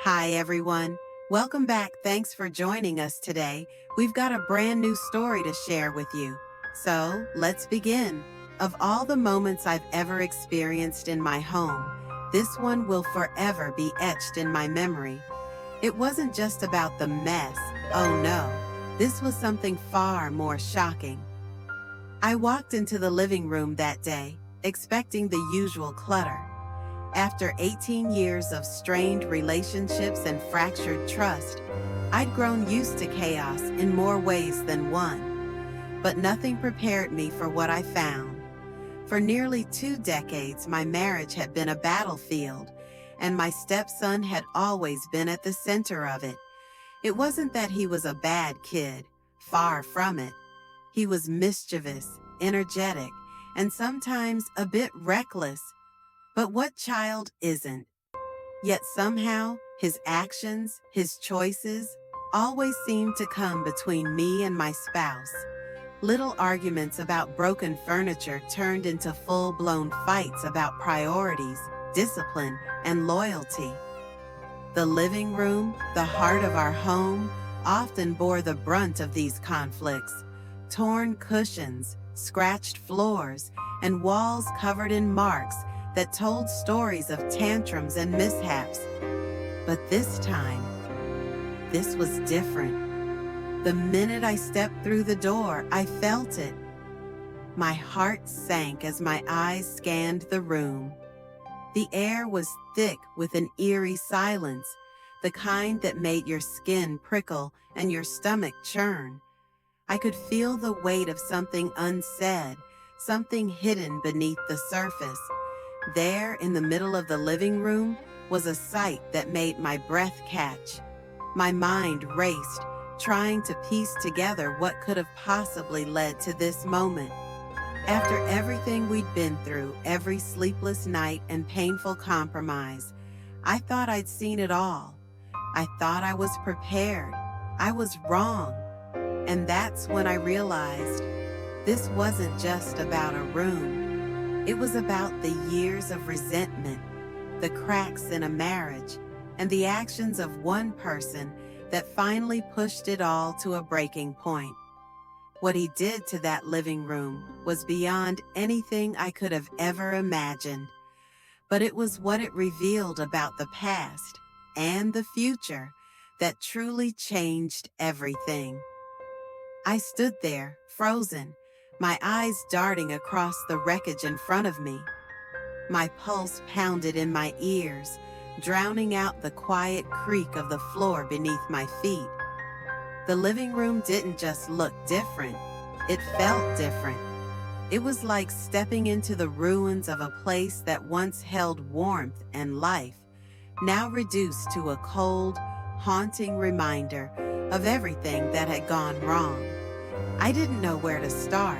Hi, everyone. Welcome back. Thanks for joining us today. We've got a brand new story to share with you. So, let's begin. Of all the moments I've ever experienced in my home, this one will forever be etched in my memory. It wasn't just about the mess. Oh no, this was something far more shocking. I walked into the living room that day, expecting the usual clutter. After 18 years of strained relationships and fractured trust, I'd grown used to chaos in more ways than one. But nothing prepared me for what I found. For nearly 2 decades, my marriage had been a battlefield, and my stepson had always been at the center of it. It wasn't that he was a bad kid, far from it. He was mischievous, energetic, and sometimes a bit reckless. But what child isn't? Yet somehow, his actions, his choices, always seemed to come between me and my spouse. Little arguments about broken furniture turned into full-blown fights about priorities, discipline, and loyalty. The living room, the heart of our home, often bore the brunt of these conflicts. Torn cushions, scratched floors, and walls covered in marks that told stories of tantrums and mishaps. But this time, this was different. The minute I stepped through the door, I felt it. My heart sank as my eyes scanned the room. The air was thick with an eerie silence, the kind that made your skin prickle and your stomach churn. I could feel the weight of something unsaid, something hidden beneath the surface. There, in the middle of the living room, was a sight that made my breath catch. My mind raced, trying to piece together what could have possibly led to this moment. After everything we'd been through, every sleepless night and painful compromise, I thought I'd seen it all. I thought I was prepared. I was wrong. And that's when I realized this wasn't just about a room. It was about the years of resentment, the cracks in a marriage, and the actions of one person that finally pushed it all to a breaking point. What he did to that living room was beyond anything I could have ever imagined. But it was what it revealed about the past and the future that truly changed everything. I stood there, frozen, my eyes darting across the wreckage in front of me. My pulse pounded in my ears, drowning out the quiet creak of the floor beneath my feet. The living room didn't just look different, it felt different. It was like stepping into the ruins of a place that once held warmth and life, now reduced to a cold, haunting reminder of everything that had gone wrong. I didn't know where to start.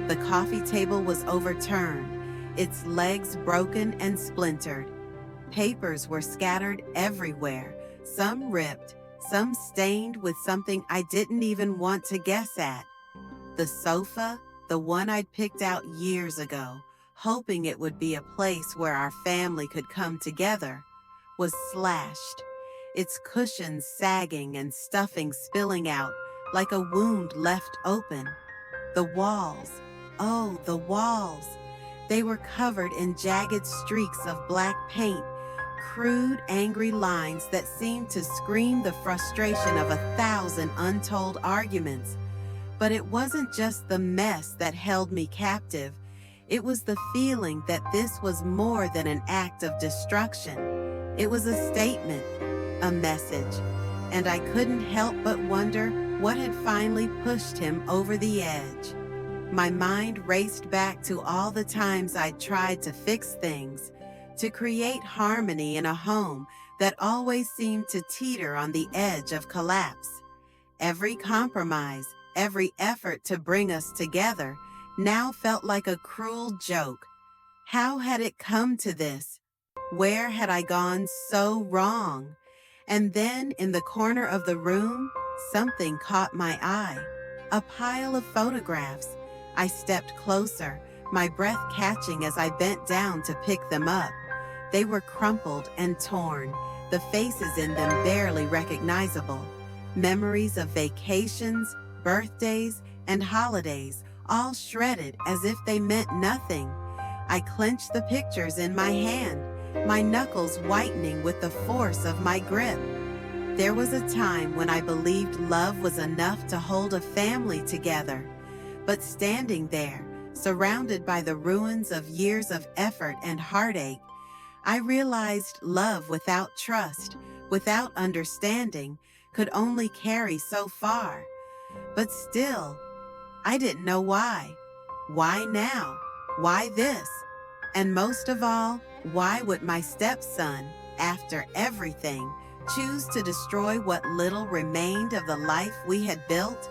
The coffee table was overturned, its legs broken and splintered. Papers were scattered everywhere, some ripped, some stained with something I didn't even want to guess at. The sofa, the one I'd picked out years ago, hoping it would be a place where our family could come together, was slashed, its cushions sagging and stuffing spilling out like a wound left open. The walls, oh, the walls! They were covered in jagged streaks of black paint, crude, angry lines that seemed to scream the frustration of 1,000 untold arguments. But it wasn't just the mess that held me captive. It was the feeling that this was more than an act of destruction. It was a statement, a message, and I couldn't help but wonder what had finally pushed him over the edge. My mind raced back to all the times I'd tried to fix things, to create harmony in a home that always seemed to teeter on the edge of collapse. Every compromise, every effort to bring us together now felt like a cruel joke. How had it come to this? Where had I gone so wrong? And then, in the corner of the room, something caught my eye. A pile of photographs. I stepped closer, my breath catching as I bent down to pick them up. They were crumpled and torn, the faces in them barely recognizable. Memories of vacations, birthdays, and holidays, all shredded as if they meant nothing. I clenched the pictures in my hand, my knuckles whitening with the force of my grip. There was a time when I believed love was enough to hold a family together. But standing there, surrounded by the ruins of years of effort and heartache, I realized love without trust, without understanding, could only carry so far. But still, I didn't know why. Why now? Why this? And most of all, why would my stepson, after everything, choose to destroy what little remained of the life we had built?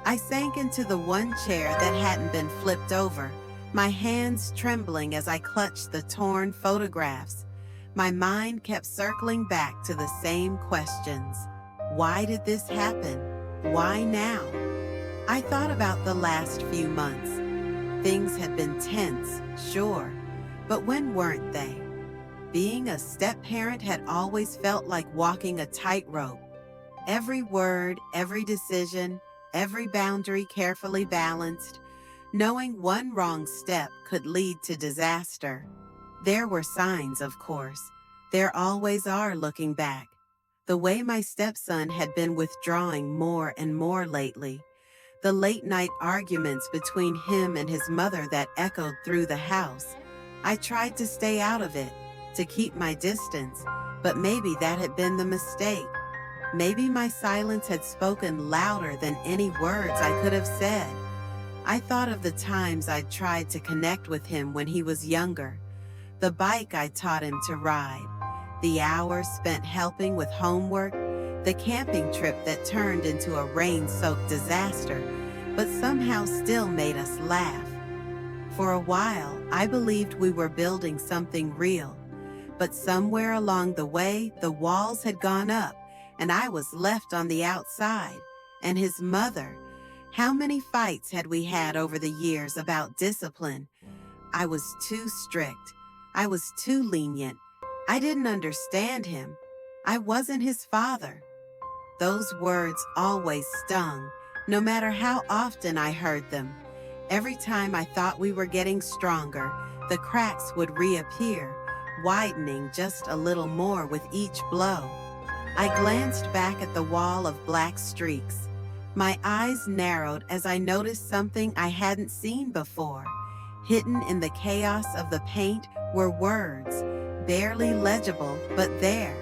I sank into the one chair that hadn't been flipped over, my hands trembling as I clutched the torn photographs. My mind kept circling back to the same questions. Why did this happen? Why now? I thought about the last few months. Things had been tense, sure, but when weren't they? Being a step-parent had always felt like walking a tightrope. Every word, every decision, every boundary carefully balanced, knowing one wrong step could lead to disaster. There were signs, of course. There always are looking back. The way my stepson had been withdrawing more and more lately. The late-night arguments between him and his mother that echoed through the house. I tried to stay out of it, to keep my distance, but maybe that had been the mistake. Maybe my silence had spoken louder than any words I could have said. I thought of the times I'd tried to connect with him when he was younger. The bike I taught him to ride. The hours spent helping with homework. The camping trip that turned into a rain-soaked disaster, but somehow still made us laugh. For a while, I believed we were building something real. But somewhere along the way, the walls had gone up, and I was left on the outside. And his mother. How many fights had we had over the years about discipline? I was too strict. I was too lenient. I didn't understand him. I wasn't his father. Those words always stung, no matter how often I heard them. Every time I thought we were getting stronger, the cracks would reappear, widening just a little more with each blow. I glanced back at the wall of black streaks. My eyes narrowed as I noticed something I hadn't seen before. Hidden in the chaos of the paint were words, barely legible, but there.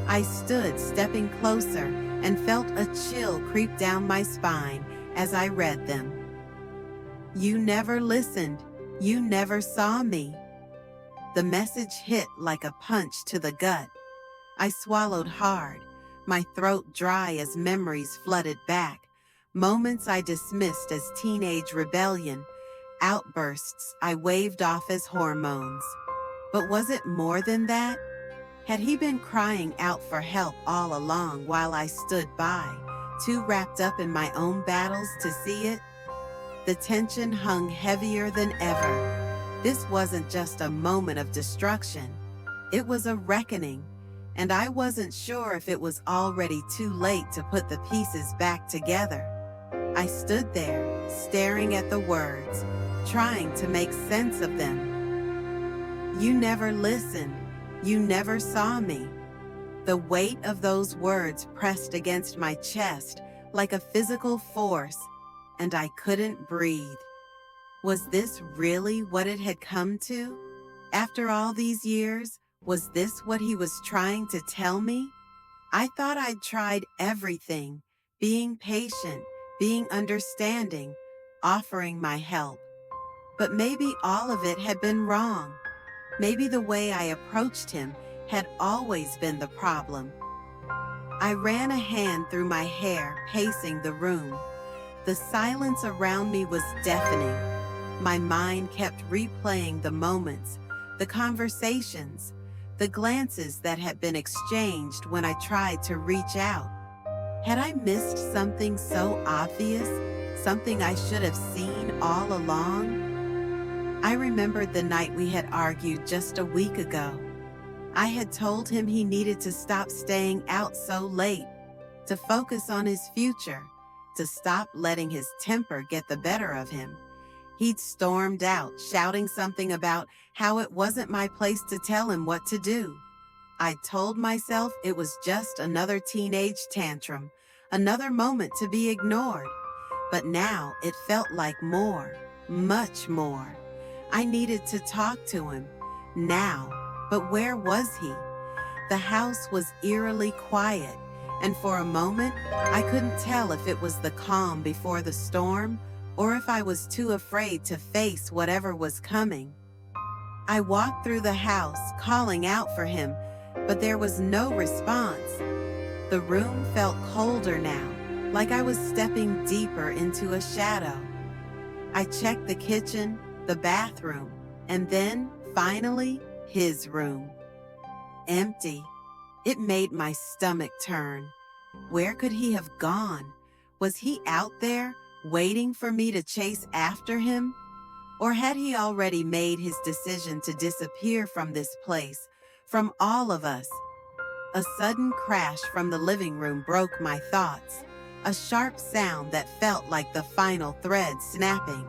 I stood, stepping closer, and felt a chill creep down my spine as I read them. You never listened. You never saw me. The message hit like a punch to the gut. I swallowed hard, my throat dry as memories flooded back. Moments I dismissed as teenage rebellion, outbursts I waved off as hormones. But was it more than that? Had he been crying out for help all along while I stood by, too wrapped up in my own battles to see it? The tension hung heavier than ever. This wasn't just a moment of destruction. It was a reckoning, and I wasn't sure if it was already too late to put the pieces back together. I stood there, staring at the words, trying to make sense of them. You never listened. You never saw me. The weight of those words pressed against my chest like a physical force, and I couldn't breathe. Was this really what it had come to? After all these years, was this what he was trying to tell me? I thought I'd tried everything, being patient, being understanding, offering my help. But maybe all of it had been wrong. Maybe the way I approached him had always been the problem. I ran a hand through my hair, pacing the room. The silence around me was deafening. My mind kept replaying the moments, the conversations, the glances that had been exchanged when I tried to reach out. Had I missed something so obvious, something I should have seen all along? I remembered the night we had argued just a week ago. I had told him he needed to stop staying out so late, to focus on his future, to stop letting his temper get the better of him. He'd stormed out, shouting something about how it wasn't my place to tell him what to do. I told myself it was just another teenage tantrum, another moment to be ignored. But now it felt like more, much more. I needed to talk to him, now. But where was he? The house was eerily quiet, and for a moment, I couldn't tell if it was the calm before the storm or if I was too afraid to face whatever was coming. I walked through the house, calling out for him, but there was no response. The room felt colder now, like I was stepping deeper into a shadow. I checked the kitchen, the bathroom, and then, finally, his room. Empty. It made my stomach turn. Where could he have gone? Was he out there, waiting for me to chase after him? Or had he already made his decision to disappear from this place, from all of us? A sudden crash from the living room broke my thoughts, a sharp sound that felt like the final thread snapping.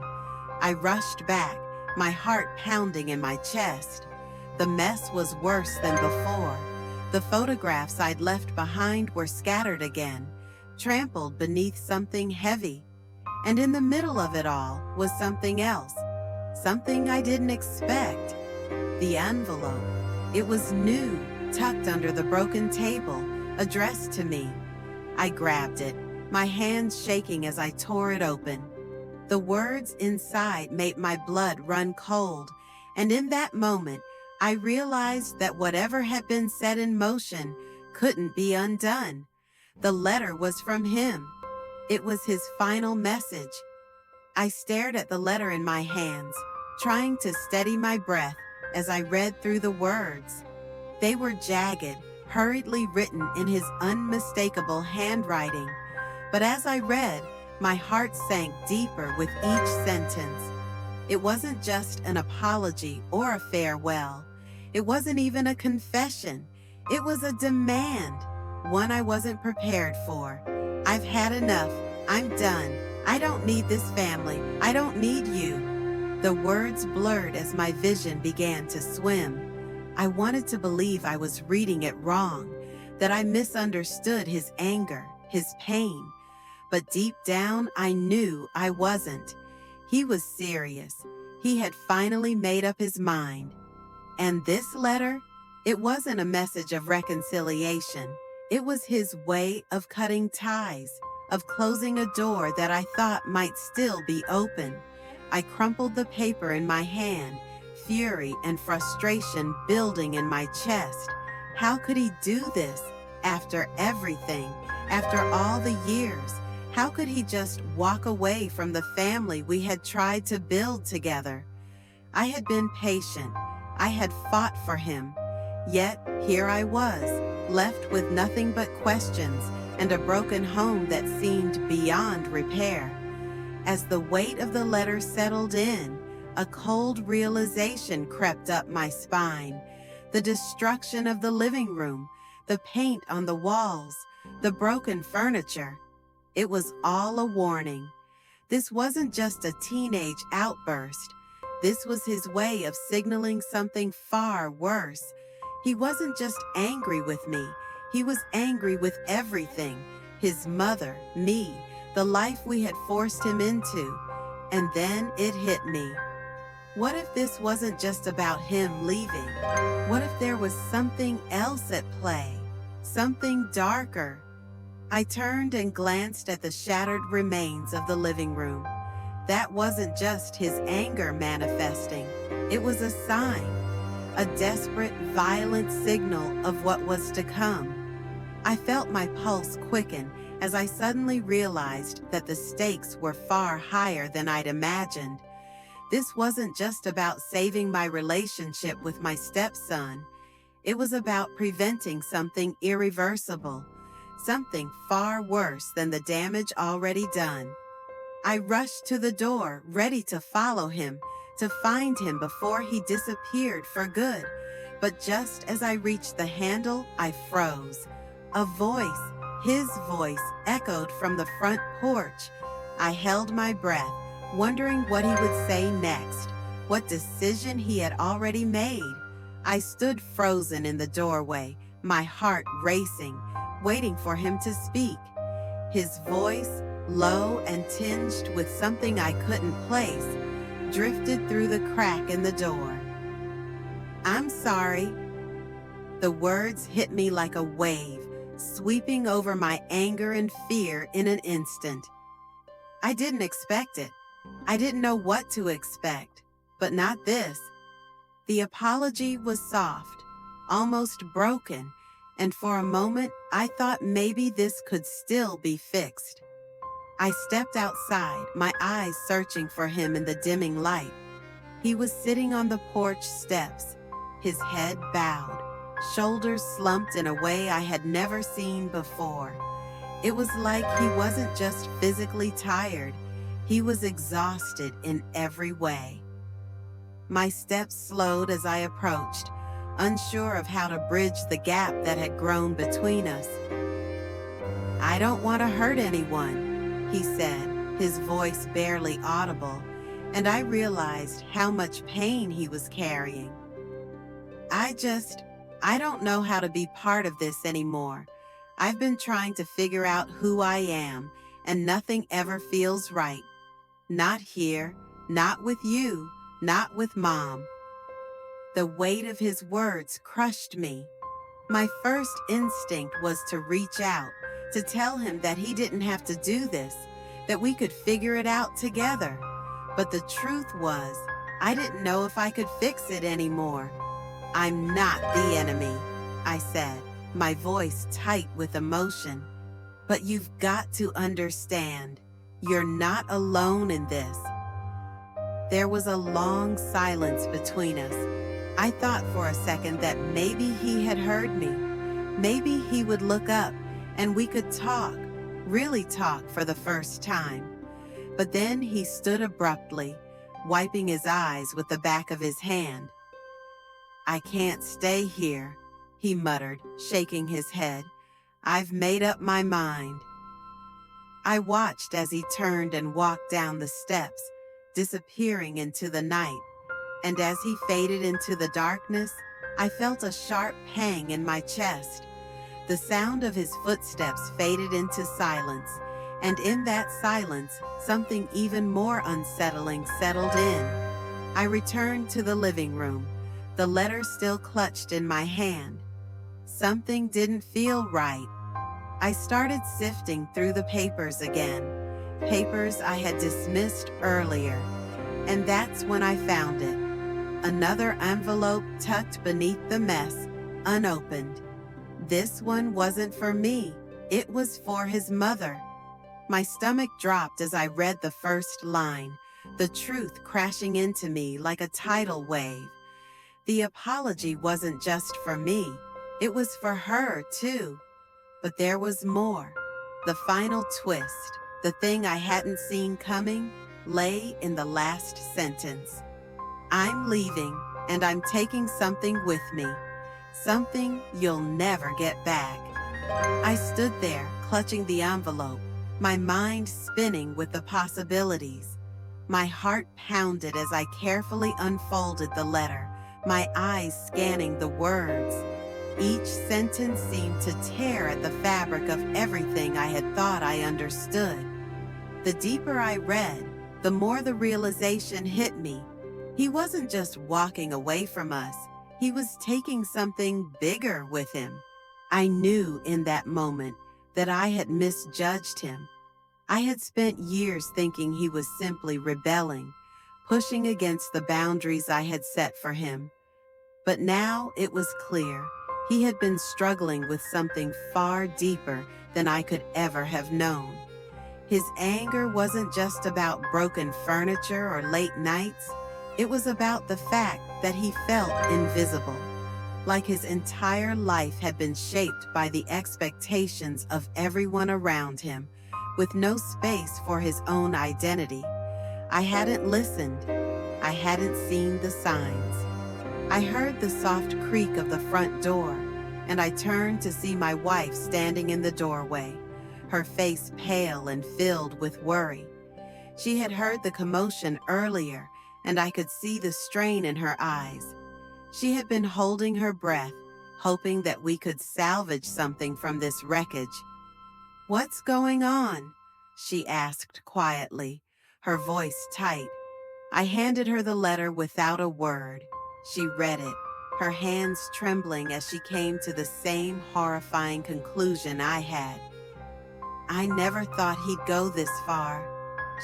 I rushed back, my heart pounding in my chest. The mess was worse than before. The photographs I'd left behind were scattered again, trampled beneath something heavy. And in the middle of it all was something else, something I didn't expect. The envelope. It was new, tucked under the broken table, addressed to me. I grabbed it, my hands shaking as I tore it open. The words inside made my blood run cold, and in that moment, I realized that whatever had been set in motion couldn't be undone. The letter was from him. It was his final message. I stared at the letter in my hands, trying to steady my breath as I read through the words. They were jagged, hurriedly written in his unmistakable handwriting. But as I read, my heart sank deeper with each sentence. It wasn't just an apology or a farewell. It wasn't even a confession. It was a demand, one I wasn't prepared for. I've had enough. I'm done. I don't need this family. I don't need you. The words blurred as my vision began to swim. I wanted to believe I was reading it wrong, that I misunderstood his anger, his pain. But deep down, I knew I wasn't. He was serious. He had finally made up his mind. And this letter, it wasn't a message of reconciliation. It was his way of cutting ties, of closing a door that I thought might still be open. I crumpled the paper in my hand, fury and frustration building in my chest. How could he do this? After everything, after all the years, how could he just walk away from the family we had tried to build together? I had been patient. I had fought for him. Yet here I was, left with nothing but questions and a broken home that seemed beyond repair. As the weight of the letter settled in, a cold realization crept up my spine. The destruction of the living room, the paint on the walls, the broken furniture. It was all a warning. This wasn't just a teenage outburst. This was his way of signaling something far worse. He wasn't just angry with me. He was angry with everything. His mother, me, the life we had forced him into. And then it hit me. What if this wasn't just about him leaving? What if there was something else at play? Something darker? I turned and glanced at the shattered remains of the living room. That wasn't just his anger manifesting. It was a sign, a desperate, violent signal of what was to come. I felt my pulse quicken as I suddenly realized that the stakes were far higher than I'd imagined. This wasn't just about saving my relationship with my stepson. It was about preventing something irreversible, something far worse than the damage already done. I rushed to the door, ready to follow him, to find him before he disappeared for good. But just as I reached the handle, I froze. A voice, his voice, echoed from the front porch. I held my breath, wondering what he would say next, what decision he had already made. I stood frozen in the doorway, my heart racing, waiting for him to speak. His voice, low and tinged with something I couldn't place, drifted through the crack in the door. "I'm sorry." The words hit me like a wave, sweeping over my anger and fear in an instant. I didn't expect it. I didn't know what to expect, but not this. The apology was soft, almost broken, and for a moment I thought maybe this could still be fixed. I stepped outside, my eyes searching for him in the dimming light. He was sitting on the porch steps, his head bowed, shoulders slumped in a way I had never seen before. It was like he wasn't just physically tired, he was exhausted in every way. My steps slowed as I approached, unsure of how to bridge the gap that had grown between us. "I don't want to hurt anyone," he said, his voice barely audible, and I realized how much pain he was carrying. I don't know how to be part of this anymore. I've been trying to figure out who I am, and nothing ever feels right. Not here, not with you, not with Mom." The weight of his words crushed me. My first instinct was to reach out, to tell him that he didn't have to do this, that we could figure it out together. But the truth was, I didn't know if I could fix it anymore. "I'm not the enemy," I said, my voice tight with emotion. "But you've got to understand, you're not alone in this." There was a long silence between us. I thought for a second that maybe he had heard me. Maybe he would look up and we could talk, really talk for the first time. But then he stood abruptly, wiping his eyes with the back of his hand. "I can't stay here," he muttered, shaking his head. "I've made up my mind." I watched as he turned and walked down the steps, disappearing into the night. And as he faded into the darkness, I felt a sharp pang in my chest. The sound of his footsteps faded into silence, and in that silence, something even more unsettling settled in. I returned to the living room, the letter still clutched in my hand. Something didn't feel right. I started sifting through the papers again, papers I had dismissed earlier, and that's when I found it. Another envelope tucked beneath the mess, unopened. This one wasn't for me, it was for his mother. My stomach dropped as I read the first line, the truth crashing into me like a tidal wave. The apology wasn't just for me, it was for her too. But there was more. The final twist, the thing I hadn't seen coming, lay in the last sentence. "I'm leaving, and I'm taking something with me. Something you'll never get back." I stood there, clutching the envelope, my mind spinning with the possibilities. My heart pounded as I carefully unfolded the letter, my eyes scanning the words. Each sentence seemed to tear at the fabric of everything I had thought I understood. The deeper I read, the more the realization hit me. He wasn't just walking away from us, he was taking something bigger with him. I knew in that moment that I had misjudged him. I had spent years thinking he was simply rebelling, pushing against the boundaries I had set for him. But now it was clear. He had been struggling with something far deeper than I could ever have known. His anger wasn't just about broken furniture or late nights. It was about the fact that he felt invisible, like his entire life had been shaped by the expectations of everyone around him, with no space for his own identity. I hadn't listened. I hadn't seen the signs. I heard the soft creak of the front door, and I turned to see my wife standing in the doorway, her face pale and filled with worry. She had heard the commotion earlier, and I could see the strain in her eyes. She had been holding her breath, hoping that we could salvage something from this wreckage. "What's going on?" she asked quietly, her voice tight. I handed her the letter without a word. She read it, her hands trembling as she came to the same horrifying conclusion I had. "I never thought he'd go this far,"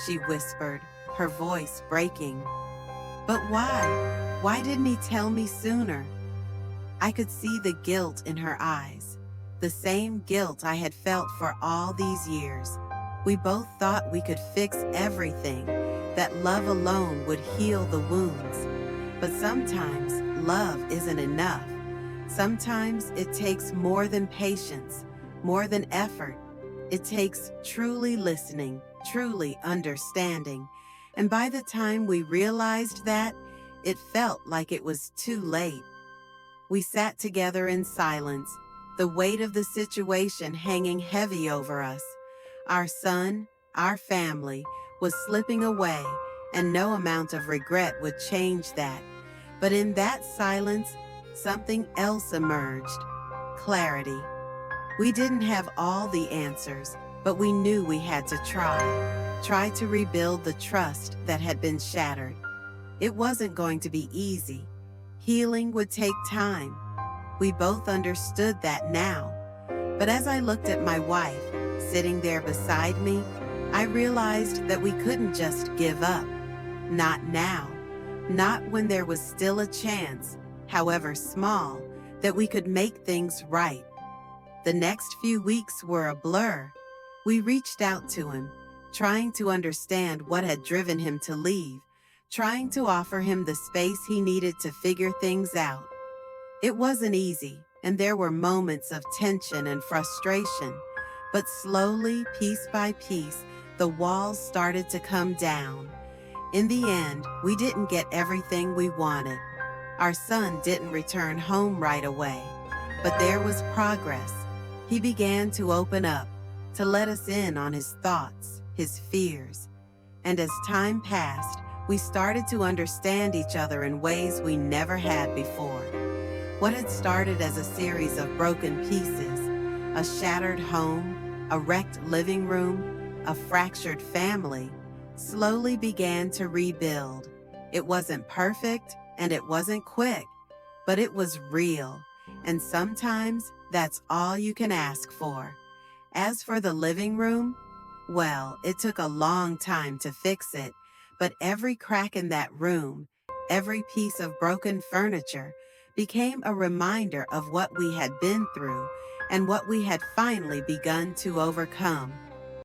she whispered, her voice breaking. "But why? Why didn't he tell me sooner?" I could see the guilt in her eyes, the same guilt I had felt for all these years. We both thought we could fix everything, that love alone would heal the wounds. But sometimes love isn't enough. Sometimes it takes more than patience, more than effort. It takes truly listening, truly understanding. And by the time we realized that, it felt like it was too late. We sat together in silence, the weight of the situation hanging heavy over us. Our son, our family, was slipping away, and no amount of regret would change that. But in that silence, something else emerged: clarity. We didn't have all the answers, but we knew we had to try to rebuild the trust that had been shattered. It wasn't going to be easy. Healing would take time. We both understood that now. But as I looked at my wife, sitting there beside me, I realized that we couldn't just give up. Not now. Not when there was still a chance, however small, that we could make things right. The next few weeks were a blur. We reached out to him, trying to understand what had driven him to leave, trying to offer him the space he needed to figure things out. It wasn't easy, and there were moments of tension and frustration. But slowly, piece by piece, the walls started to come down. In the end, we didn't get everything we wanted. Our son didn't return home right away, but there was progress. He began to open up, to let us in on his thoughts, his fears. And as time passed, we started to understand each other in ways we never had before. What had started as a series of broken pieces, a shattered home, a wrecked living room, a fractured family, slowly began to rebuild. It wasn't perfect and it wasn't quick, but it was real. And sometimes that's all you can ask for. As for the living room, well, it took a long time to fix it, but every crack in that room, every piece of broken furniture, became a reminder of what we had been through and what we had finally begun to overcome.